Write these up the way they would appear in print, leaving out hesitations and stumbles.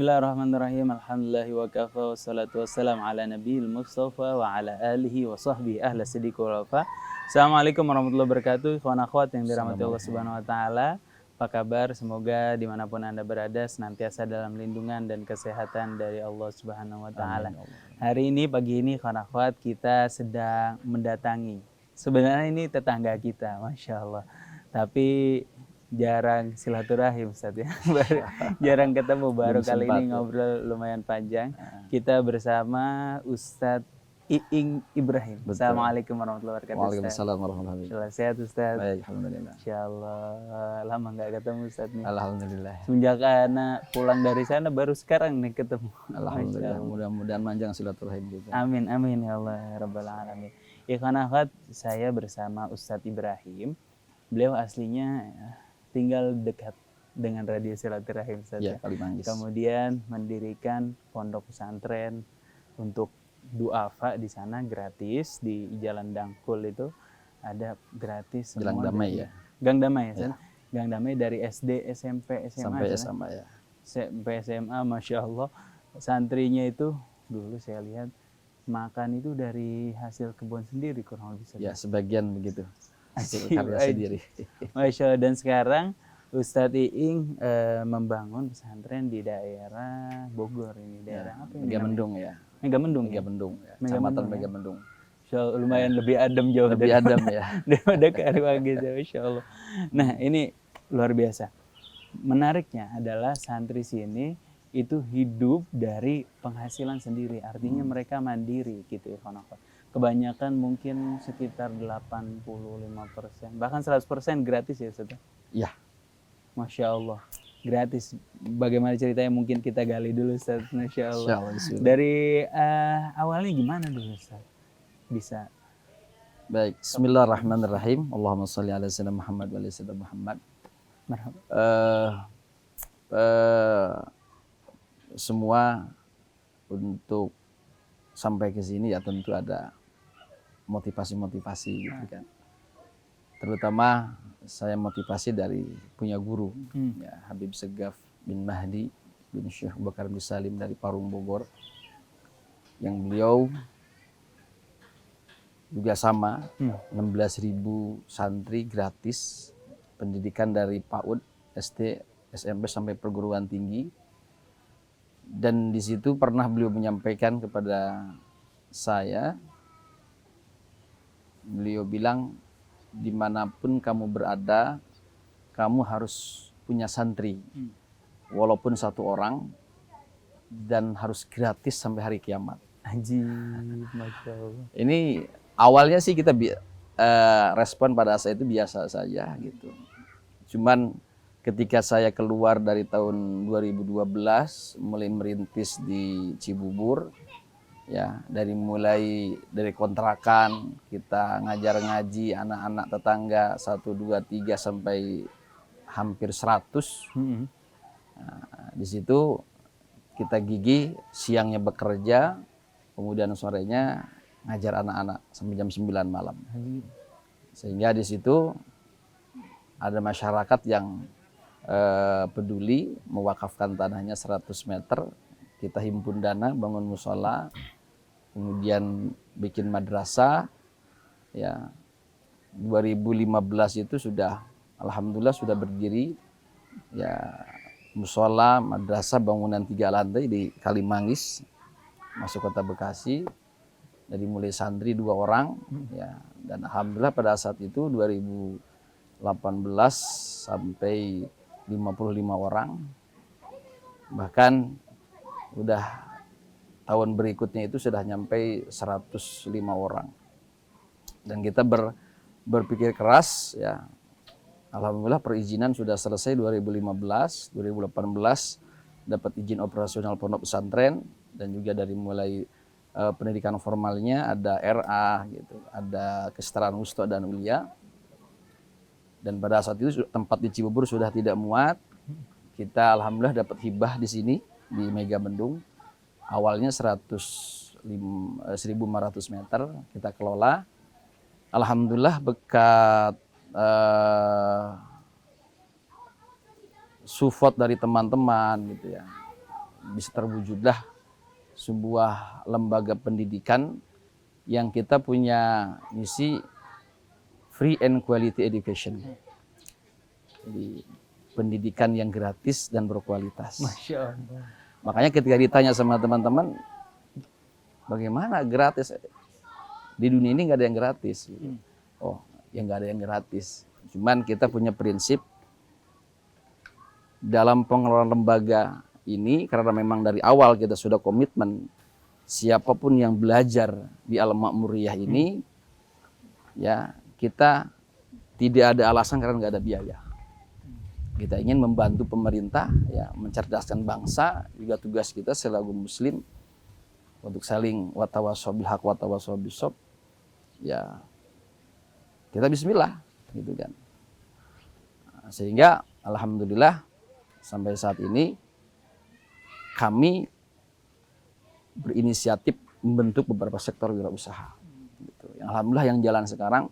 Bismillahirrahmanirrahim. Alhamdulillahi wa kafa wassalatu wassalamu ala nabiyil mustafa wa ala alihi wa sahbihi ahla siddiq wal wafa. Assalamualaikum warahmatullahi wabarakatuh. Ikhwan akhwat yang dirahmati Allah Subhanahu wa taala. Apa kabar? Semoga dimanapun Anda berada senantiasa dalam lindungan dan kesehatan dari Allah Subhanahu wa taala. Hari ini, pagi ini, ikhwan akhwat, kita sedang mendatangi. Sebenarnya ini tetangga kita, Masya Allah. Tapi jarang silaturahim, Ustaz ya. Jarang ketemu, baru kali ini ngobrol lumayan panjang. Kita bersama Ustadz Iing Ibrahim. Betul. Assalamualaikum warahmatullahi wabarakatuh. Waalaikumsalam warahmatullahi wabarakatuh. Sehat Ustaz? Baik, alhamdulillah. Insyaallah. Lama nggak ketemu Ustaz nih. Alhamdulillah. Semenjak anak pulang dari sana baru sekarang nih ketemu. Alhamdulillah. Mudah-mudahan manjang silaturahim kita. Amin amin ya Allah rabbal alamin. Ikhwan akhwat, saya bersama Ustadz Ibrahim. Beliau aslinya tinggal dekat dengan radio silaturahim Ustaz ya. Kalimanggis. Kemudian mendirikan pondok pesantren untuk duafa di sana gratis di Jalan Dangkul, itu ada gratis semua. Jalan Damai ya. Gang Damai ya. Gang Damai dari SD, SMP, SMA sampai SMA ya. Sampai SMA, Masya Allah. Santrinya itu dulu saya lihat makan itu dari hasil kebun sendiri kurang lebih. Ya, sebagian begitu. Hasil karya sendiri. Masya Allah. Dan sekarang Ustadz Iing membangun pesantren di daerah Bogor ini. Daerah apa ini? Megamendung ya. Megamendung. Megamendung. Ya? Kecamatan Megamendung. Masya Allah, lumayan lebih adem jauh. Lebih adem ya. Daripada Kalimanggis ya, Masya Allah. Nah ini luar biasa. Menariknya adalah santri sini itu hidup dari penghasilan sendiri. Artinya mereka mandiri gitu ya. Kebanyakan mungkin sekitar 85%, bahkan 100% gratis ya Ustaz? Iya. Masya Allah, gratis. Bagaimana ceritanya mungkin kita gali dulu Ustaz. Masya Allah. Dari awalnya gimana dulu Ustaz? Bisa. Baik, bismillahirrahmanirrahim. Allahumma sholli ala sayyidina Muhammad wa ala sayyidina Muhammad. Semua untuk sampai ke sini ya tentu ada motivasi-motivasi gitu kan. Terutama saya motivasi dari punya guru ya, Habib Segaf bin Mahdi bin Syekh Bakar bin Salim dari Parung Bogor, yang beliau juga sama 16.000 santri gratis pendidikan dari PAUD, SD, SMP sampai perguruan tinggi. Dan di situ pernah beliau menyampaikan kepada saya, beliau bilang, dimanapun kamu berada, kamu harus punya santri, walaupun satu orang, dan harus gratis sampai hari kiamat. Ajib, Masya Allah. Ini awalnya sih kita respon pada saat itu biasa saja gitu. Cuman ketika saya keluar dari tahun 2012, mulai merintis di Cibubur, ya mulai dari kontrakan, kita ngajar ngaji anak-anak tetangga 1, 2, 3 sampai hampir 100. Nah, di situ kita gigih, siangnya bekerja, kemudian sorenya ngajar anak-anak sampai jam 9 malam. Sehingga di situ ada masyarakat yang peduli mewakafkan tanahnya 100 meter, kita himpun dana, bangun musola, kemudian bikin madrasah. Ya, 2015 itu sudah, alhamdulillah sudah berdiri ya, musola, madrasah, bangunan 3 lantai di Kalimanggis, masuk kota Bekasi. Dari mulai santri 2 orang ya, dan alhamdulillah pada saat itu 2018 sampai 55 orang, bahkan udah tahun berikutnya itu sudah nyampe 105 orang. Dan kita berpikir keras ya, alhamdulillah perizinan sudah selesai 2015, 2018 dapat izin operasional pondok pesantren, dan juga dari mulai pendidikan formalnya ada RA gitu, ada kesetaraan wusta dan ulia. Dan pada saat itu tempat di Cibubur sudah tidak muat. Kita alhamdulillah dapat hibah di sini di Megamendung. Awalnya 1.500 meter kita kelola. Alhamdulillah berkat support dari teman-teman gitu ya, bisa terwujudlah sebuah lembaga pendidikan yang kita punya misi free and quality education. Jadi pendidikan yang gratis dan berkualitas. Masya Allah. Makanya ketika ditanya sama teman-teman, bagaimana gratis? Di dunia ini nggak ada yang gratis. Oh, ya nggak ada yang gratis. Cuman kita punya prinsip dalam pengelolaan lembaga ini, karena memang dari awal kita sudah komitmen, siapapun yang belajar di Al-Ma'muriyah ini, ya kita tidak ada alasan karena nggak ada biaya. Kita ingin membantu pemerintah, ya mencerdaskan bangsa, juga tugas kita selaku Muslim untuk saling watawasau bil haq watawasau bis sabr. Ya kita bismillah, gitu kan. Sehingga alhamdulillah sampai saat ini kami berinisiatif membentuk beberapa sektor wirausaha. Gitu. Alhamdulillah yang jalan sekarang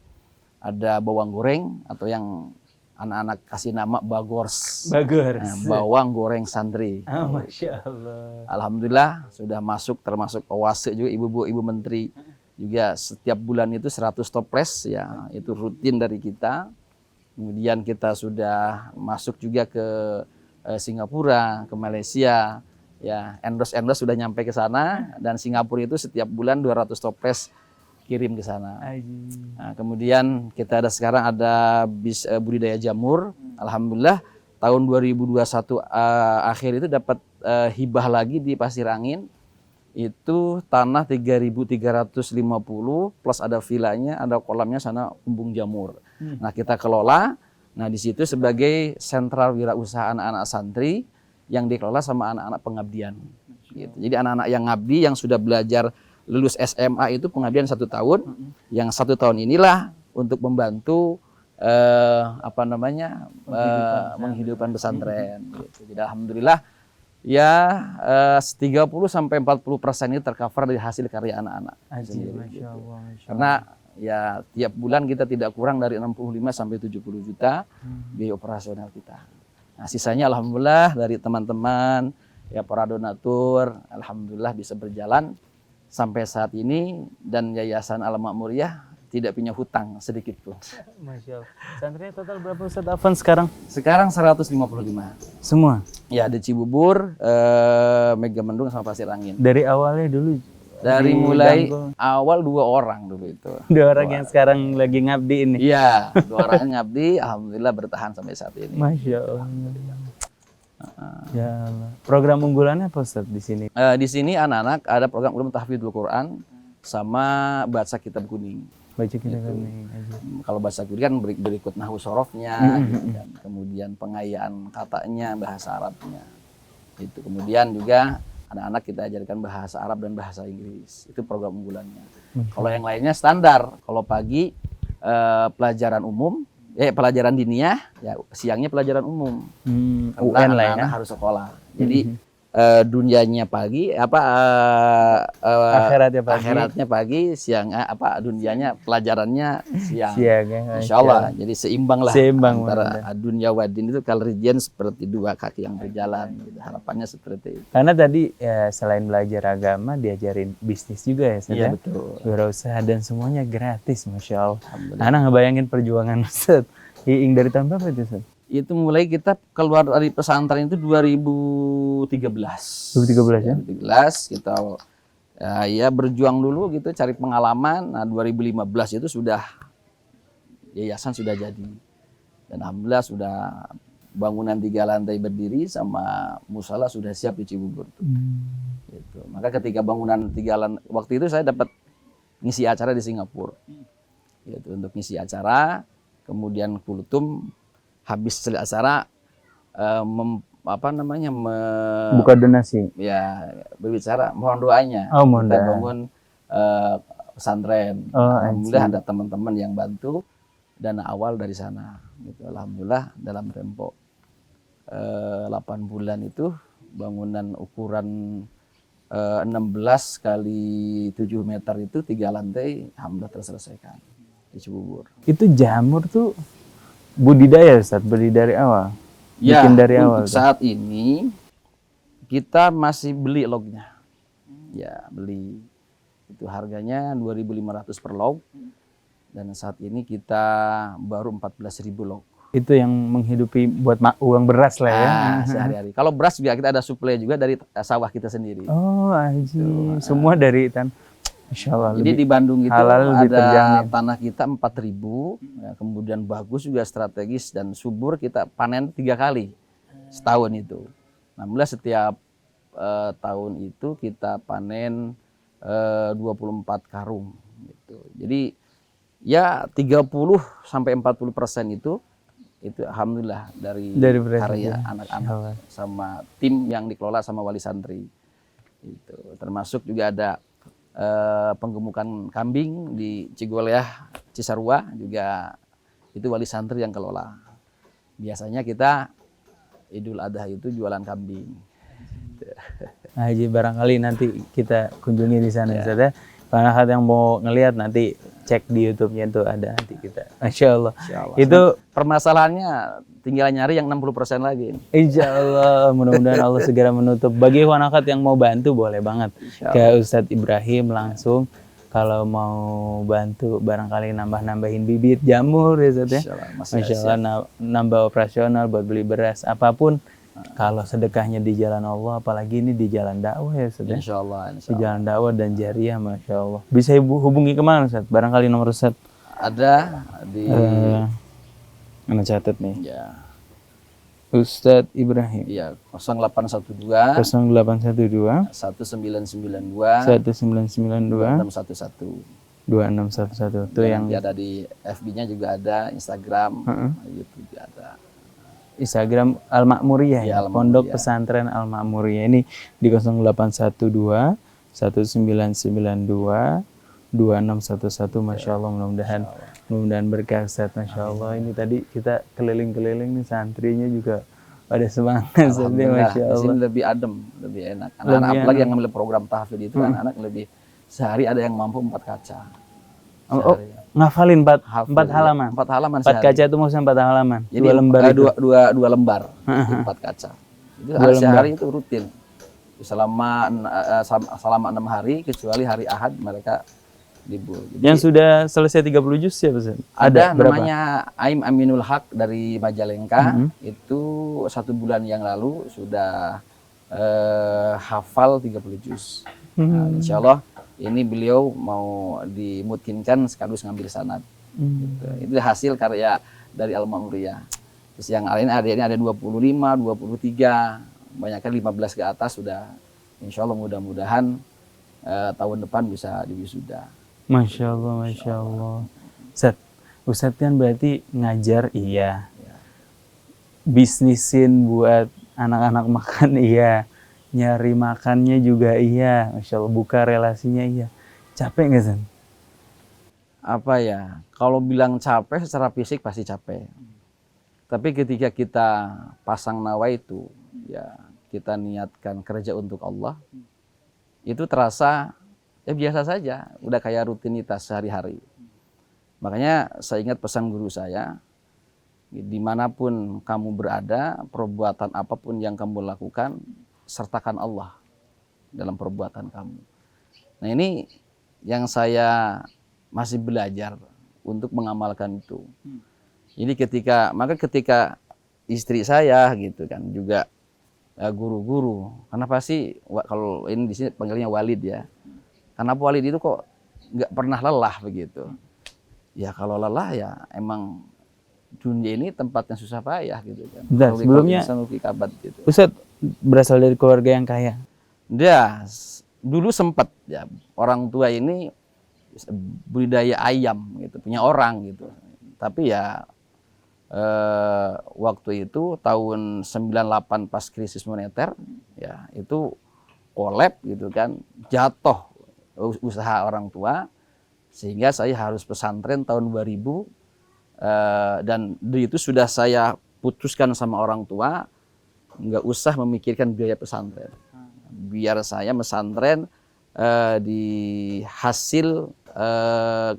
ada bawang goreng atau yang anak-anak kasih nama bagors. Bagors. Nah, bawang goreng santri. Oh, Masya Allah. Alhamdulillah sudah masuk, termasuk OASE juga, ibu menteri juga setiap bulan itu 100 toples, ya itu rutin dari kita. Kemudian kita sudah masuk juga ke Singapura, ke Malaysia, ya endorse sudah nyampe ke sana, dan Singapura itu setiap bulan 200 toples kirim ke sana. Nah, kemudian kita sekarang ada budidaya jamur. Alhamdulillah tahun 2021 akhir itu dapat hibah lagi di Pasir Angin. Itu tanah 3.350 plus ada vilanya, ada kolamnya sana kumbung jamur. Nah, kita kelola. Nah, di situ sebagai sentral wirausaha anak-anak santri yang dikelola sama anak-anak pengabdian. Gitu. Jadi anak-anak yang ngabdi, yang sudah belajar lulus SMA itu pengabdian 1 tahun. Yang 1 tahun inilah untuk membantu menghidupkan pesantren. Gitu. Jadi alhamdulillah ya 30-40% ini tercover dari hasil karya anak-anak. Masya Allah. Karena ya tiap bulan kita tidak kurang dari 65-70 juta biaya operasional kita. Nah, sisanya alhamdulillah dari teman-teman, ya para donatur, alhamdulillah bisa berjalan sampai saat ini, dan Yayasan Al-Ma'muriyah tidak punya hutang sedikit pun. Masya Allah. Santrinya total berapa Ustaz Afan sekarang? Sekarang 155. Semua? Ya, di Cibubur, Megamendung sama Pasir Angin. Dari awalnya dulu? Dari mulai awal 2 orang dulu itu. 2 orang yang sekarang lagi ngabdi ini? Iya, 2 orang ngabdi, alhamdulillah bertahan sampai saat ini. Masya Allah. Ya Allah. Program unggulannya apa Ustaz di sini? Di sini anak-anak ada program tahfidzul Quran sama baca kitab kuning. Baca kitab kuning aja. Kalau baca kuning kan berikut nahwu sorofnya, gitu kan. Kemudian pengayaan katanya, bahasa Arabnya. Itu kemudian juga anak-anak kita ajarkan bahasa Arab dan bahasa Inggris. Itu program unggulannya. Kalau yang lainnya standar. Kalau pagi pelajaran umum, pelajaran diniyah, ya siangnya pelajaran umum. Karena UN lah ya. anak-anak harus sekolah. Jadi dunianya pagi, akhiratnya pagi, siang dunianya pelajarannya siang. Ya, Insya Allah. Jadi seimbang lah antara bener. dunia wa din itu kalrijen seperti 2 kaki yang berjalan. Gitu. Harapannya seperti itu. Karena tadi ya, selain belajar agama, diajarin bisnis juga ya Ustaz. Iya, betul. Wirausaha dan semuanya gratis, Masya Allah. Anak ngebayangin perjuangan Ustaz. Iing dari tahun berapa itu Ustaz? Itu mulai kita keluar dari pesantren itu 2013. 2013 ya? 2013 kita ya berjuang dulu gitu, cari pengalaman. Nah, 2015 itu sudah yayasan sudah jadi. Dan alhamdulillah sudah bangunan 3 lantai berdiri sama musala sudah siap di Cibubur. Gitu. Maka ketika bangunan 3 lantai, waktu itu saya dapat ngisi acara di Singapura. Gitu, untuk ngisi acara, kemudian kultum habis selesai acara buka donasi. Ya, berbicara mohon doanya. Mohon kita doa. bangun pesantren. Alhamdulillah ada teman-teman yang bantu, dana awal dari sana. Gitu. Alhamdulillah dalam tempo 8 bulan itu bangunan ukuran 16 kali 7 meter itu 3 lantai alhamdulillah terselesaikan di Cibubur. Itu jamur tuh budidaya Ustaz, beli dari awal? Ya, bikin dari untuk awal saat ini kita masih beli lognya. Ya, beli. Itu harganya 2.500 per log. Dan saat ini kita baru 14.000 log. Itu yang menghidupi buat uang beras lah ya. Sehari-hari. Kalau beras juga kita ada suplai juga dari sawah kita sendiri. Oh, aji. Semua dari Masya Allah. Jadi di Bandung itu halal, ada tanah kita 4.000, ya, kemudian bagus juga strategis dan subur, kita panen 3 kali setahun itu. Alhamdulillah setiap tahun itu kita panen 24 karung. Gitu. Jadi ya 30-40% itu alhamdulillah dari karya anak-anak sama tim yang dikelola sama wali santri. Itu termasuk juga ada penggemukan kambing di Cigoleah Cisarua, juga itu wali santri yang kelola. Biasanya kita Idul Adha itu jualan kambing. Haji, barangkali nanti kita kunjungi di sana, Ustaz ya. Para yang mau ngelihat nanti cek di YouTube-nya itu ada nanti kita. Masya Allah. Itu permasalahannya tinggal nyari yang 60% lagi. Insya Allah, mudah-mudahan Allah segera menutup. Bagi wanakat yang mau bantu boleh banget ke Ustadz Ibrahim langsung. Kalau mau bantu barangkali nambah-nambahin bibit jamur ya Ustadz ya. Masya Allah, nambah operasional buat beli beras apapun. Kalau sedekahnya di jalan Allah, apalagi ini di jalan dakwah ya Ustadz ya. Insya Allah. Di jalan dakwah dan jariah, Masya Allah. Bisa hubungi kemana Ustadz? Barangkali nomor Ustadz ada di mana catat nih? Ya. Ustadz Ibrahim. Iya, 0812 1992 2611 2611 itu yang ada di FB-nya juga ada, Instagram, YouTube juga ada. Instagram Al-Ma'muriyah ya, Pondok Al-Ma'muriyah. Pesantren Al-Ma'muriyah. Ini di 0812 1992 2611. Masya Allah, mudah-mudahan berkah Ustaz. Masya Allah, ini tadi kita keliling-keliling nih, santrinya juga pada semangat. Masya Allah. Di sini lebih adem, lebih enak. Anak-anak apalagi yang ngambil program tahfidz itu, anak-anak lebih sehari ada yang mampu 4 kaca. Ngafalin 4 halaman. 4 halaman 4 kaca itu maksudnya 4 halaman. Jadi 2 lembar itu. Dua lembar. 4 kaca. Itu sehari itu rutin. Selama 6 hari kecuali hari Ahad mereka libur. Jadi, yang sudah selesai 30 juz siapa Ustaz? Ada berapa? namanya Aim Aminul Haq dari Majalengka. Itu 1 bulan yang lalu sudah hafal 30 juz. Nah, insya Allah ini beliau mau dimutkinkan sekaligus ngambil sanad. Gitu. Itu hasil karya dari Al-Ma'muriyah. Terus yang lain ada 25, 23, banyaknya 15 ke atas sudah. Insya Allah mudah-mudahan tahun depan bisa diwisuda. Masya Allah, Masya Allah. Ustadz kan berarti ngajar iya. Bisnisin buat anak-anak makan iya. Nyari makannya juga iya. Masya Allah, buka relasinya iya. Capek nggak San? Apa ya, kalau bilang capek secara fisik pasti capek. Tapi ketika kita pasang nawa itu, ya kita niatkan kerja untuk Allah, itu terasa ya biasa saja, udah kayak rutinitas sehari-hari. Makanya saya ingat pesan guru saya, dimanapun kamu berada, perbuatan apapun yang kamu lakukan, sertakan Allah dalam perbuatan kamu. Nah ini yang saya masih belajar untuk mengamalkan itu. Jadi ketika istri saya gitu kan juga guru-guru, kenapa sih kalau ini di sini panggilnya Walid ya? Kenapa Walid itu kok nggak pernah lelah begitu? Ya kalau lelah ya emang dunia ini tempatnya susah payah gitu kan. Bentar, sebelumnya gitu. Ustadz berasal dari keluarga yang kaya. Dia dulu sempat ya orang tua ini budidaya ayam gitu, punya orang gitu. Tapi ya waktu itu tahun 98 pas krisis moneter ya itu kolab gitu kan, jatuh usaha orang tua sehingga saya harus pesantren tahun 2000 dan itu sudah saya putuskan sama orang tua nggak usah memikirkan biaya pesantren, biar saya pesantren di hasil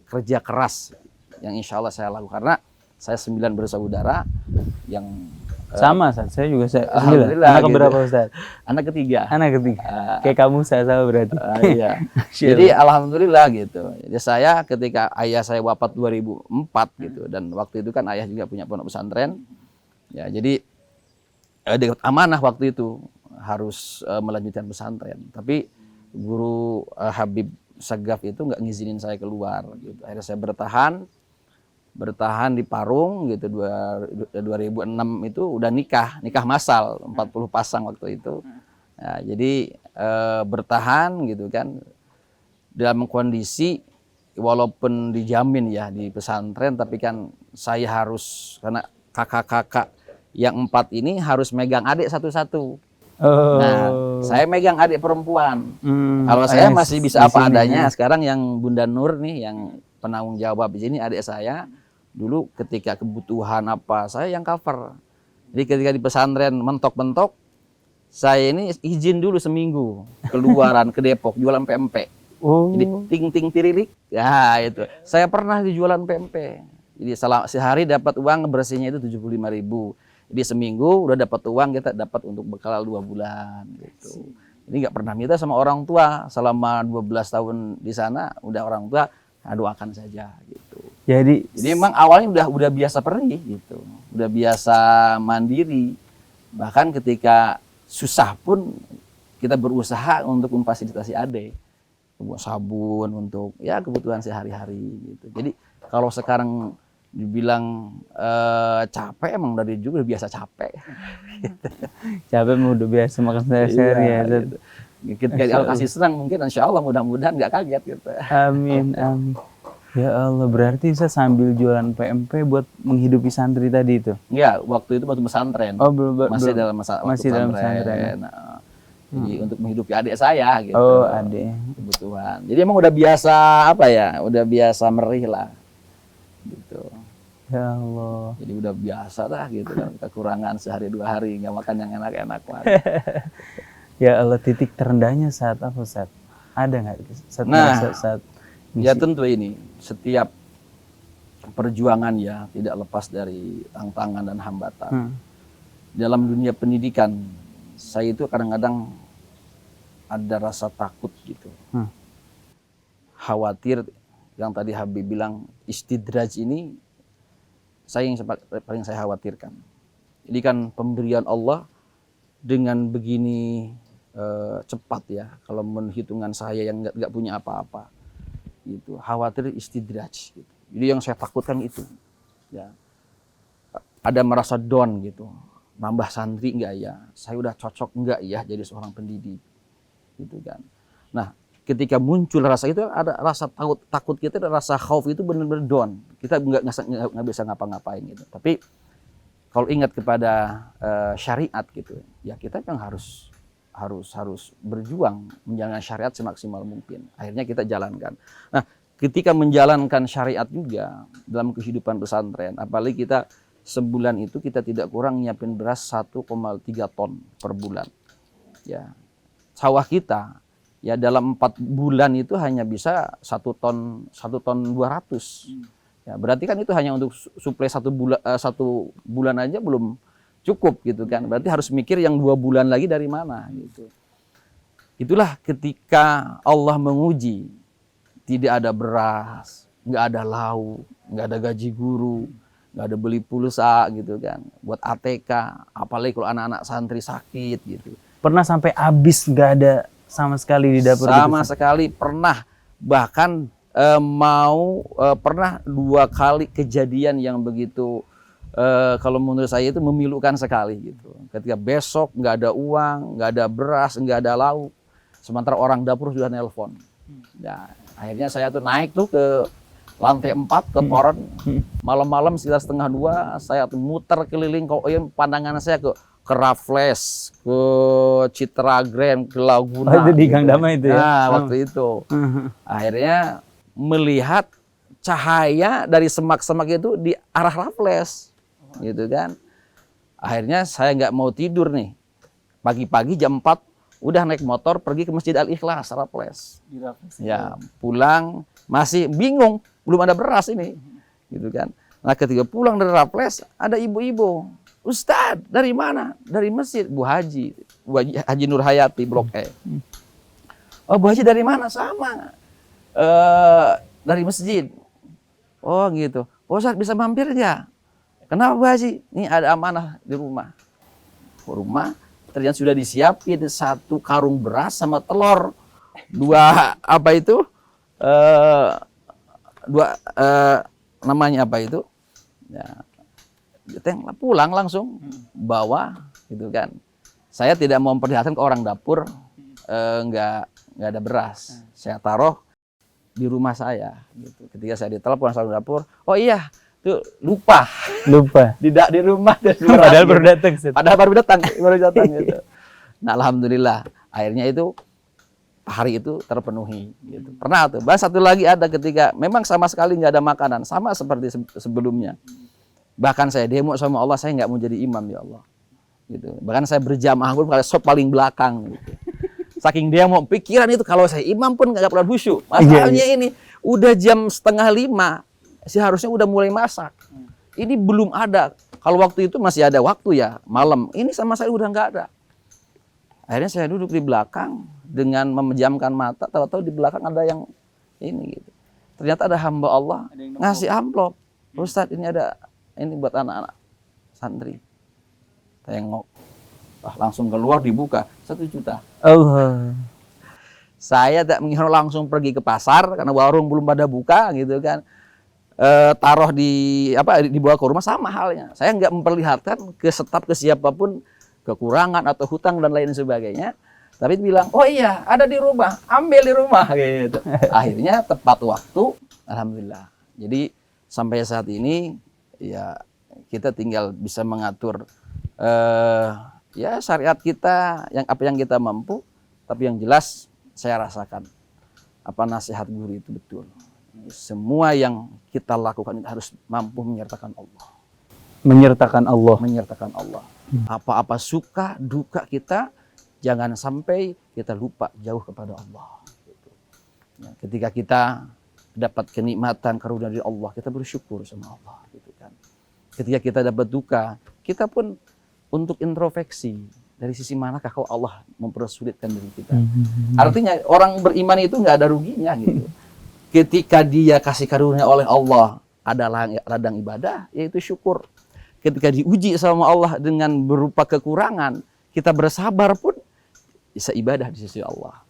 kerja keras yang insya Allah saya lakukan, karena saya 9 bersaudara yang Sama Ustaz, saya juga saya. Alhamdulillah, Anak gitu. keberapa Ustaz? Anak ketiga. Anak ketiga. Kayak kamu saya sama berarti. Iya. Jadi alhamdulillah gitu. Jadi saya ketika ayah saya wafat 2004 gitu, dan waktu itu kan ayah juga punya pondok pesantren. Ya, jadi amanah waktu itu harus melanjutkan pesantren. Tapi guru Habib Sagaf itu nggak ngizinin saya keluar gitu. Akhirnya saya bertahan di Parung gitu. 2006 itu udah nikah massal 40 pasang waktu itu. Nah, jadi bertahan gitu kan dalam kondisi walaupun dijamin ya di pesantren, tapi kan saya harus, karena kakak-kakak yang 4 ini harus megang adik satu-satu. Nah, saya megang adik perempuan. Kalau saya masih bisa apa adanya. Sekarang yang Bunda Nur nih yang penanggung jawab di sini, adik saya dulu ketika kebutuhan apa saya yang cover. Jadi ketika di pesantren mentok-mentok, saya ini izin dulu seminggu keluaran ke Depok jualan PMP. Jadi ting-ting tiririk. Ya itu. Saya pernah di jualan PMP. Jadi sehari dapat uang bersihnya itu 75.000. Jadi seminggu udah dapat uang, kita dapat untuk bekal 2 bulan gitu. Ini nggak pernah minta sama orang tua. Selama 12 tahun di sana udah orang tua doakan saja gitu. Jadi memang awalnya udah biasa perih gitu. Udah biasa mandiri. Bahkan ketika susah pun kita berusaha untuk memfasilitasi adik. Buat sabun untuk ya kebutuhan sehari-hari gitu. Jadi kalau sekarang dibilang capek, emang dari juga udah biasa capek. Capek udah biasa makan sehari-hari ya. Gitu. Kalau kasih senang mungkin insya Allah mudah-mudahan nggak kaget gitu. Amin, amin. Ya Allah, berarti saya sambil jualan PMP buat menghidupi santri tadi itu? Enggak, waktu itu waktu pesantren. Oh, masih dalam masa masih dalam pesantren. Nah, jadi untuk menghidupi adik saya gitu. Oh, adik. Kebutuhan. Jadi emang udah biasa apa ya? Udah biasa merih lah. Gitu. Ya Allah. Jadi udah biasa lah gitu kan. Kekurangan sehari 2 hari nggak makan yang enak-enak lah. Ya Allah, titik terendahnya saat apa, Ustaz? Ada nggak saat ya tentu ini setiap perjuangan ya tidak lepas dari tantangan dan hambatan. Dalam dunia pendidikan saya itu kadang-kadang ada rasa takut gitu. Khawatir, yang tadi Habib bilang istidraj ini yang paling saya khawatirkan. Jadi kan pemberian Allah dengan begini cepat ya, kalau menurut hitungan saya yang nggak punya apa-apa gitu, khawatir istidraj gitu. Jadi yang saya takutkan itu ya, ada merasa down gitu, nambah santri enggak ya, saya udah cocok enggak ya jadi seorang pendidik gitu kan. Nah ketika muncul rasa itu, ada rasa takut kita, ada rasa khauf itu benar-benar down, kita nggak bisa ngapa-ngapain gitu. Tapi kalau ingat kepada syariat gitu ya, kita yang harus berjuang menjalankan syariat semaksimal mungkin. Akhirnya kita jalankan. Nah, ketika menjalankan syariat juga dalam kehidupan pesantren, apalagi kita sebulan itu kita tidak kurang nyiapin beras 1,3 ton per bulan. Ya, sawah kita ya dalam 4 bulan itu hanya bisa 1 ton 200. Ya, berarti kan itu hanya untuk suplai 1 bulan aja belum cukup gitu kan. Berarti harus mikir yang 2 bulan lagi dari mana gitu. Itulah ketika Allah menguji, tidak ada beras, nggak ada lauk, nggak ada gaji guru, nggak ada beli pulsa gitu kan. Buat ATK, apalagi kalau anak-anak santri sakit gitu. Pernah sampai habis nggak ada sama sekali di dapur? Sama sekali pernah. Bahkan pernah 2 kali kejadian yang begitu kalau menurut saya itu memilukan sekali gitu. Ketika besok nggak ada uang, nggak ada beras, nggak ada lauk, sementara orang dapur sudah nelpon. Nah, akhirnya saya tuh naik tuh ke lantai 4 ke toren, malam-malam sekitar 1:30 saya tuh muter keliling, pandangan saya ke Raffles, ke Citra Grand, ke Laguna. Oh, itu di Gang Damai itu ya? Nah, waktu itu. Akhirnya melihat cahaya dari semak-semak itu di arah Raffles. Gitu kan. Akhirnya saya nggak mau tidur nih. Pagi-pagi jam 4 udah naik motor pergi ke Masjid Al-Ikhlas Raffles. Ya, pulang masih bingung, belum ada beras ini. Gitu kan. Nah, ketika pulang dari Raffles ada ibu-ibu Ustadz, dari mana? Dari masjid. Bu Haji Haji Nur Hayati, Blok E. Oh, Bu Haji dari mana? Sama. Dari masjid. Oh gitu. Oh, Ustadz bisa mampir nggak? Kenapa Bu Haji? Ini ada amanah di rumah. Rumah ternyata sudah disiapin 1 karung beras sama telur. 2 apa itu? 2 namanya apa itu? Ya, pulang langsung bawa gitu kan. Saya tidak mau memperlihatkan ke orang dapur nggak ada beras. Saya taruh di rumah saya gitu. Ketika saya ditelepon sama dapur, oh iya, tuh lupa tidak di rumah. Padahal baru datang. Padahal baru datang gitu. Nah, alhamdulillah akhirnya itu hari itu terpenuhi gitu. Pernah tuh. Bahkan satu lagi ada ketika memang sama sekali nggak ada makanan, sama seperti sebelumnya. Bahkan saya demo sama Allah, saya nggak mau jadi imam ya Allah. Gitu. Bahkan saya berjamaah pun kalau sop paling belakang gitu. Saking dia mau pikiran itu kalau saya imam pun nggak pernah khusyuk. Masalahnya ini udah jam 4:30, seharusnya udah mulai masak. Ini belum ada. Kalau waktu itu masih ada waktu ya, malam. Ini sama saya udah nggak ada. Akhirnya saya duduk di belakang dengan memejamkan mata. Tahu-tahu di belakang ada yang ini gitu. Ternyata ada hamba Allah ngasih amplop. Ustadz, ini ada ini buat anak-anak santri. Tengok. Langsung keluar dibuka 1 juta. Saya tak mengira langsung pergi ke pasar karena warung belum pada buka gitu kan. Taruh dibawa ke rumah sama halnya. Saya nggak memperlihatkan ke staf ke siapapun kekurangan atau hutang dan lain sebagainya. Tapi bilang, oh iya ada di rumah, ambil di rumah gitu. Akhirnya tepat waktu, alhamdulillah. Jadi sampai saat ini ya kita tinggal bisa mengatur ya syariat kita apa yang kita mampu, tapi yang jelas saya rasakan apa nasihat guru itu betul. Semua yang kita lakukan itu harus mampu menyertakan Allah. Menyertakan Allah. Menyertakan Allah. Apa-apa suka, duka kita, jangan sampai kita lupa jauh kepada Allah. Ya, ketika kita dapat kenikmatan karunia dari Allah, kita bersyukur sama Allah. Gitu kan. Ketika kita dapat duka, kita pun untuk introspeksi dari sisi manakah kau Allah mempersulitkan diri kita. Artinya orang beriman itu nggak ada ruginya gitu. Ketika dia kasih karunia oleh Allah adalah ladang ibadah, yaitu syukur. Ketika diuji sama Allah dengan berupa kekurangan, kita bersabar pun bisa ibadah di sisi Allah.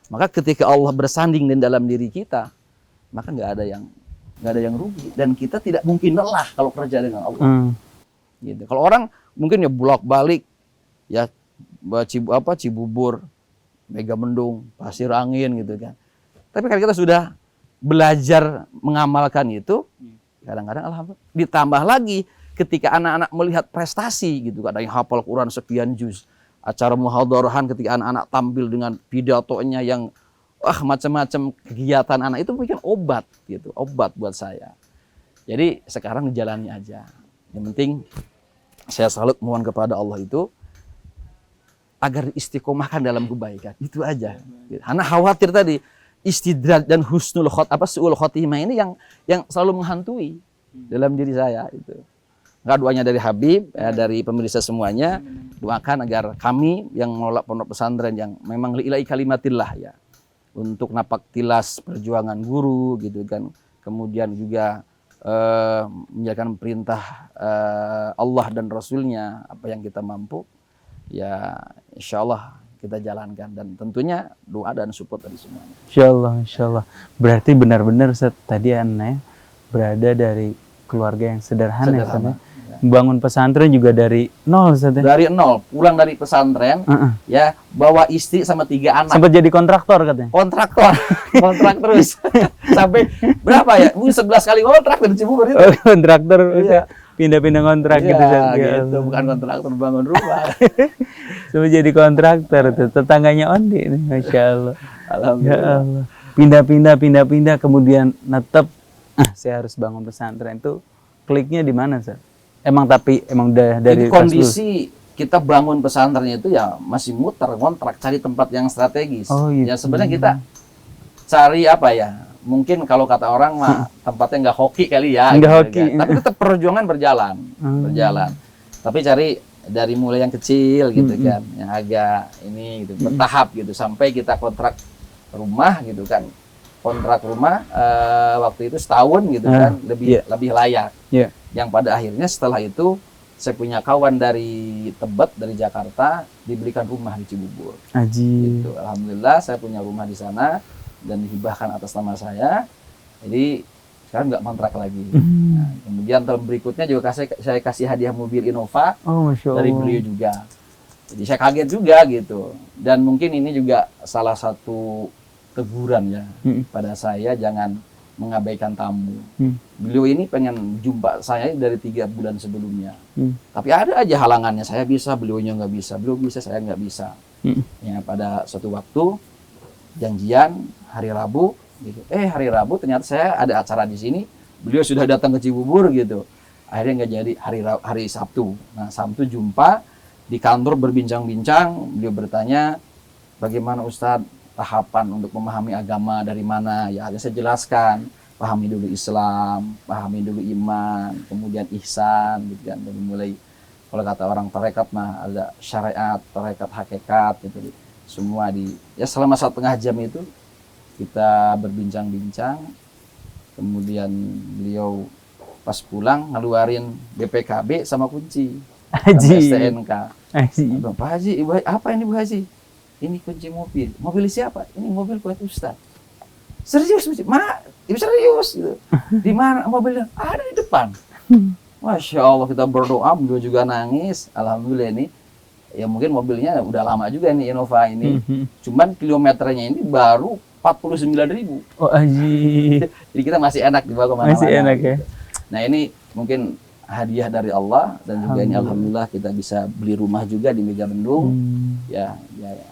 Maka ketika Allah bersanding di dalam diri kita, maka nggak ada yang rugi dan kita tidak mungkin lelah kalau kerja dengan Allah. Gitu. Kalau orang mungkin ya bolak-balik ya Cibubur, Megamendung, Pasir Angin gitu kan. Tapi kalau kita sudah belajar mengamalkan itu, kadang-kadang alhamdulillah ditambah lagi ketika anak-anak melihat prestasi gitu, ada yang hafal Quran sekian juz, acara muhadharahan ketika anak-anak tampil dengan pidatonya yang macam-macam kegiatan anak itu bikin obat gitu, obat buat saya. Jadi sekarang dijalani aja. Yang penting saya salut mohon kepada Allah itu agar istiqomahkan dalam kebaikan. Itu aja. Karena khawatir tadi istidraj dan husnul su'ul khotimah ini yang selalu menghantui dalam diri saya itu. Enggak, doanya dari Habib, ya, dari pemirsa semuanya, doakan agar kami yang mengelola pondok pesantren yang memang lillahi kalimatillah ya, untuk napak tilas perjuangan guru gitu kan, kemudian juga menjalankan perintah Allah dan Rasulnya apa yang kita mampu, ya insya Allah kita jalankan dan tentunya doa dan support dari semuanya. Insya Allah. Berarti benar-benar tadi aneh berada dari keluarga yang sederhana. Ya. Membangun pesantren juga dari nol, dari nol, pulang dari pesantren, ya bawa istri sama 3 anak. Sempat jadi kontraktor katanya. Kontraktor, kontrak terus sampai berapa ya? Mungkin 11 kali kontrak dari Cibubur itu. Kontraktor, iya. Pindah-pindah kontrak gitu. Gitu. Bukan kontraktor bangun rumah. Sempat jadi kontraktor, tetangganya Ondi ini, masya Allah. Alhamdulillah. Ya Allah. Pindah-pindah, kemudian netep. Saya harus bangun pesantren itu. Kliknya di mana, Sir? Emang udah dari kondisi kita bangun pesantrennya itu ya masih muter kontrak, cari tempat yang strategis. Oh, gitu. Ya sebenarnya kita cari apa ya? Mungkin kalau kata orang mah tempatnya nggak hoki kali ya. Nggak gitu hoki. Kan. Tapi tetap perjuangan berjalan. Tapi cari dari mulai yang kecil gitu kan, yang agak ini gitu, bertahap gitu sampai kita kontrak rumah gitu kan. Kontrak rumah waktu itu setahun gitu kan, lebih layak. Yang pada akhirnya setelah itu saya punya kawan dari Tebet, dari Jakarta, diberikan rumah di Cibubur. Gitu. Alhamdulillah saya punya rumah di sana dan dihibahkan atas nama saya. Jadi sekarang nggak kontrak lagi. Nah, kemudian tahun berikutnya juga saya kasih hadiah mobil Innova dari beliau juga. Jadi saya kaget juga gitu. Dan mungkin ini juga salah satu teguran ya pada saya, jangan mengabaikan tamu. Beliau ini pengen jumpa saya dari 3 bulan sebelumnya. Tapi ada aja halangannya, saya bisa, beliaunya nggak bisa. Beliau bisa, saya nggak bisa. Ya, pada suatu waktu janjian hari Rabu gitu. Hari Rabu ternyata saya ada acara di sini, beliau sudah datang ke Cibubur gitu. Akhirnya nggak jadi, hari Sabtu. Nah, Sabtu jumpa di kantor berbincang-bincang, beliau bertanya, bagaimana Ustadz tahapan untuk memahami agama dari mana? Ya, saya jelaskan, pahami dulu Islam, pahami dulu iman, kemudian ihsan gitu kan. Dari mulai, kalau kata orang tarekat mah ada syariat, tarekat hakikat gitu. Semua ya selama 1,5 jam itu kita berbincang-bincang, kemudian beliau pas pulang ngeluarin BPKB sama kunci, sama STNK. Pak Haji, apa ini Bu Haji? Ini kunci mobil. Mobil siapa? Ini mobil buat Ustaz. Serius, mana? Ini serius gitu. Di mana mobilnya? Ada di depan. Masya Allah, kita berdoa, beliau juga nangis. Alhamdulillah ini. Ya mungkin mobilnya udah lama juga nih Innova ini. Cuman kilometernya ini baru 49.000. Oh Haji. Jadi kita masih enak dibawa kemana-mana. Masih enak ya. Nah ini mungkin hadiah dari Allah, dan juga ini alhamdulillah kita bisa beli rumah juga di Megabendung. Ya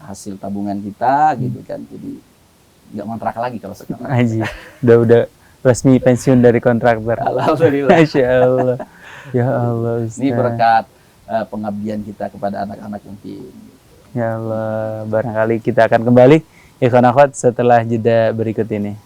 hasil tabungan kita gitu kan. Jadi nggak kontrak lagi kalau sekarang. Haji. Udah resmi pensiun dari kontraktor. Alhamdulillah. Masya Allah. Ya Allah Ustaz. Ini berkat pengabdian kita kepada anak-anak mungkin. Ya Allah, barangkali kita akan kembali ikhwan akhwat setelah jeda berikut ini.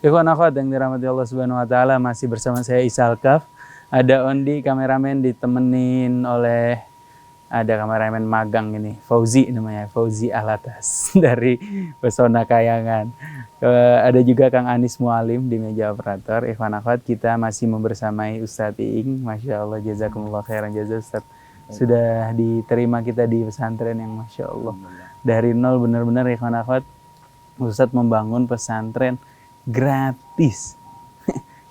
Ikhwan akhwat yang dirahmati Allah Subhanahu wa taala, masih bersama saya Isal Kaf. Ada Ondi kameramen, ditemenin oleh kameramen magang ini, Fauzi namanya, Fauzi Alatas dari Pesona Kayangan. Ada juga Kang Anis Mualim di meja operator. Ikhwan akhwat, kita masih membersamai Ustadz Iing. Masya Allah, jazakumullah khairan jazaa Ustadz. Sudah diterima kita di pesantren yang Masya Allah. Dari nol benar-benar ikhwan akhwat, Ustadz membangun pesantren gratis.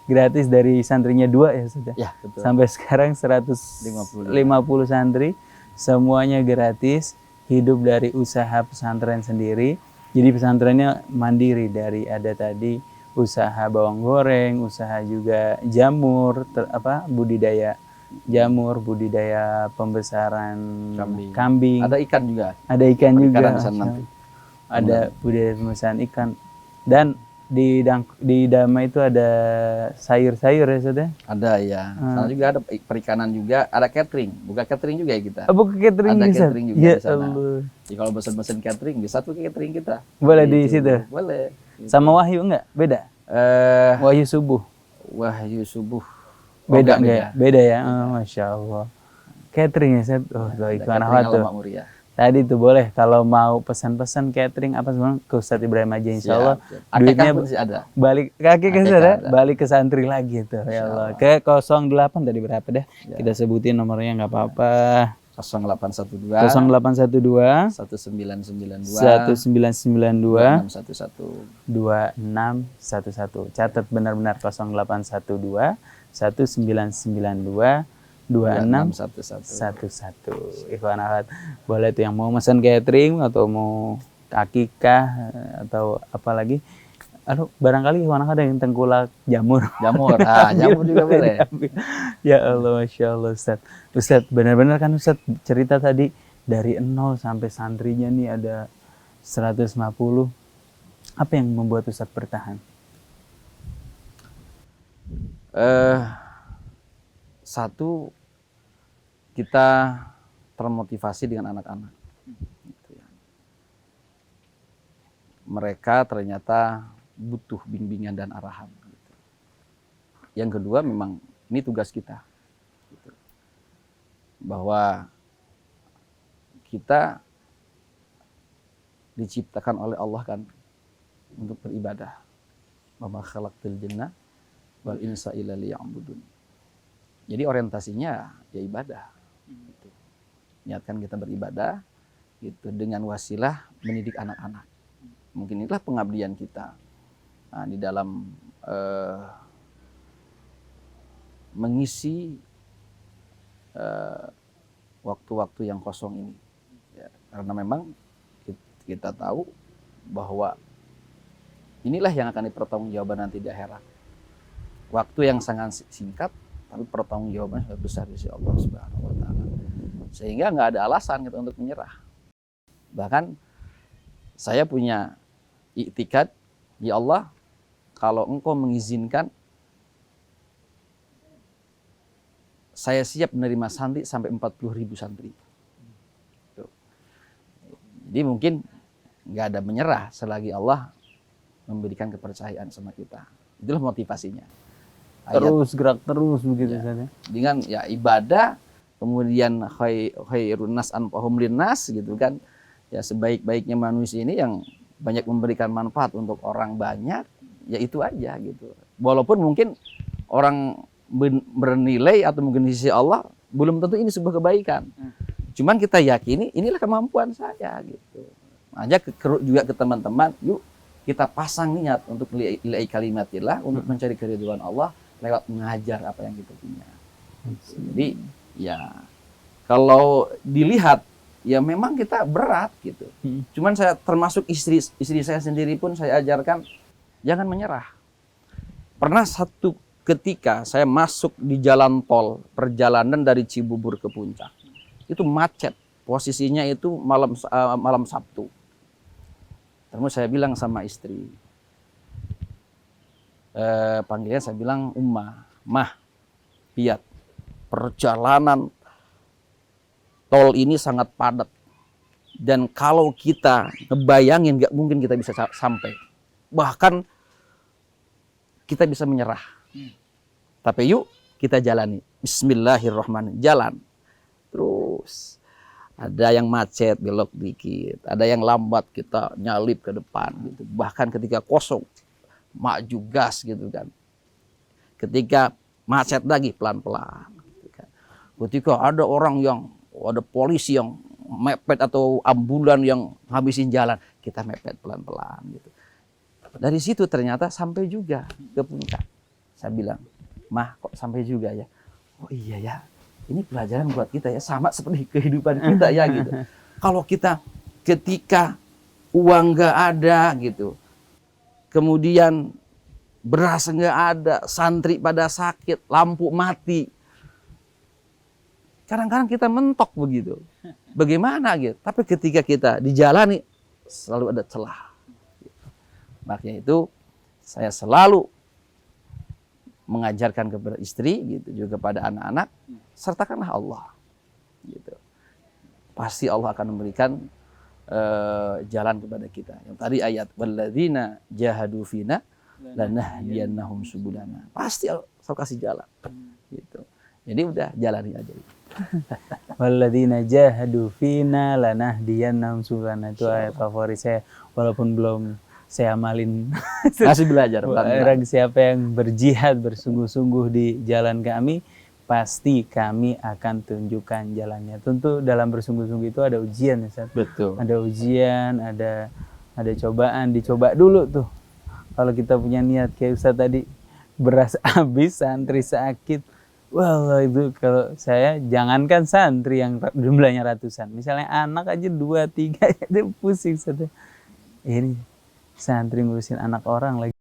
Gratis dari santrinya 2 ya sudah. Ya, betul. Sampai sekarang 150 santri, semuanya gratis, hidup dari usaha pesantren sendiri. Jadi pesantrennya mandiri, dari ada tadi usaha bawang goreng, usaha juga jamur, budidaya jamur, budidaya pembesaran kambing. Ada ikan juga. Ada ikan juga. Ada budidaya pembesaran ikan. Dan di Dama itu ada sayur-sayur ya sudah? Ada ya. Sana juga ada perikanan juga, ada catering. Buka catering juga ya kita. Buka catering ada bisa? Catering juga ya di sana. Jadi kalau pesen-pesen catering bisa tuh ke catering kita. Boleh di situ? Boleh. Gitu. Sama Wahyu enggak? Beda? Wahyu Subuh. Wahyu Subuh. Beda enggak? Beda ya? Masya Allah. Catering ya Set? Oh, ikan apa tuh? Tadi tuh boleh kalau mau pesan-pesan catering apa semua ke Ustadz Ibrahim aja insya Allah. Duitnya ada. Balik kaki ke sana, balik ke santri lagi tuh ya Allah. Ke 08 tadi berapa deh? Ya. Kita sebutin nomornya nggak apa-apa. 0812 1992 2611. Catat benar-benar 0812 1992 2611. Ikhwan akhwat, boleh tuh yang mau pesan catering atau mau akikah atau apa lagi. Aduh, barangkali ikhwan akhwat ada yang tengkulak jamur. Jamur juga boleh. Ya Allah, Masya Allah Ustaz. Ustaz, benar-benar kan Ustaz cerita tadi dari 0 sampai santrinya nih ada 150. Apa yang membuat Ustadz bertahan? Satu, kita termotivasi dengan anak-anak. Gitu ya. Mereka ternyata butuh bimbingan dan arahan. Gitu. Yang kedua, memang ini tugas kita. Gitu. Bahwa kita diciptakan oleh Allah kan untuk beribadah. Wa ma khalaqtul jinna wal insa illa liya'budun. Jadi orientasinya ya ibadah. Gitu. Niatkan kita beribadah gitu dengan wasilah mendidik anak-anak. Mungkin inilah pengabdian kita di dalam mengisi waktu-waktu yang kosong ini. Ya, karena memang kita tahu bahwa inilah yang akan dipertanggungjawabkan nanti di akhirat. Waktu yang sangat singkat, tapi pertanggungjawaban sangat besar di sisi Allah Subhanahu wa taala. Sehingga nggak ada alasan kita untuk menyerah. Bahkan saya punya iktikad, ya Allah, kalau Engkau mengizinkan, saya siap menerima santri sampai 40.000 santri. Jadi mungkin nggak ada menyerah selagi Allah memberikan kepercayaan sama kita. Itulah motivasinya. Terus gerak terus begitu ya, saja. dengan ya ibadah, kemudian khairun nas anfa'uhum linnas gitu kan. Ya sebaik-baiknya manusia ini yang banyak memberikan manfaat untuk orang banyak, ya itu aja gitu. Walaupun mungkin orang bernilai atau mungkin di sisi Allah belum tentu ini sebuah kebaikan. Cuman kita yakini inilah kemampuan saya gitu. Ajak juga ke teman-teman, yuk kita pasang niat untuk lillahi kalimatillah, untuk mencari keridhaan Allah lewat mengajar apa yang kita punya. Jadi ya kalau dilihat ya memang kita berat gitu. Cuman saya termasuk istri saya sendiri pun saya ajarkan jangan menyerah. Pernah satu ketika saya masuk di jalan tol perjalanan dari Cibubur ke Puncak. Itu macet. Posisinya itu malam Sabtu. Terus saya bilang sama istri, panggilnya saya bilang Mah, lihat perjalanan tol ini sangat padat. Dan kalau kita ngebayangin nggak mungkin kita bisa sampai. Bahkan kita bisa menyerah. Tapi yuk kita jalani. Bismillahirrahmanirrahim. Jalan. Terus ada yang macet belok dikit, ada yang lambat kita nyalip ke depan gitu. Bahkan ketika kosong maju gas gitu kan. Ketika macet lagi pelan-pelan gitu kan. Ketika ada polisi yang mepet atau ambulan yang habisin jalan, kita mepet pelan-pelan gitu. Dari situ ternyata sampai juga ke puncak. Saya bilang, Mah kok sampai juga ya? Oh iya ya. Ini pelajaran buat kita ya, sama seperti kehidupan kita ya gitu. Kalau kita ketika uang nggak ada gitu, kemudian beras nggak ada, santri pada sakit, lampu mati, kadang-kadang kita mentok begitu. Bagaimana gitu? Tapi ketika kita dijalani, selalu ada celah. Makanya itu saya selalu mengajarkan kepada istri gitu, juga pada anak-anak, sertakanlah Allah gitu. Pasti Allah akan memberikan jalan kepada kita. Yang tadi ayat walladzina jahadu fina lanahdiyannahum subulana. Pasti Allah kasih jalan gitu. Jadi udah jalani aja. Walladzina jahadu fina lanahdiyannahum subulana. Itu ayat favorit saya walaupun belum saya amalin. Masih belajar. Orang siapa yang berjihad bersungguh-sungguh di jalan kami, pasti kami akan tunjukkan jalannya. Tentu dalam bersungguh-sungguh itu ada ujian, Ustaz. Betul. Ada ujian, ada cobaan, dicoba dulu tuh. Kalau kita punya niat kayak Ustaz tadi, beras habis, santri sakit. Wah, itu kalau saya jangankan santri yang jumlahnya ratusan. Misalnya anak aja 2, 3 itu pusing, Ustaz. Ini santri ngurusin anak orang lagi.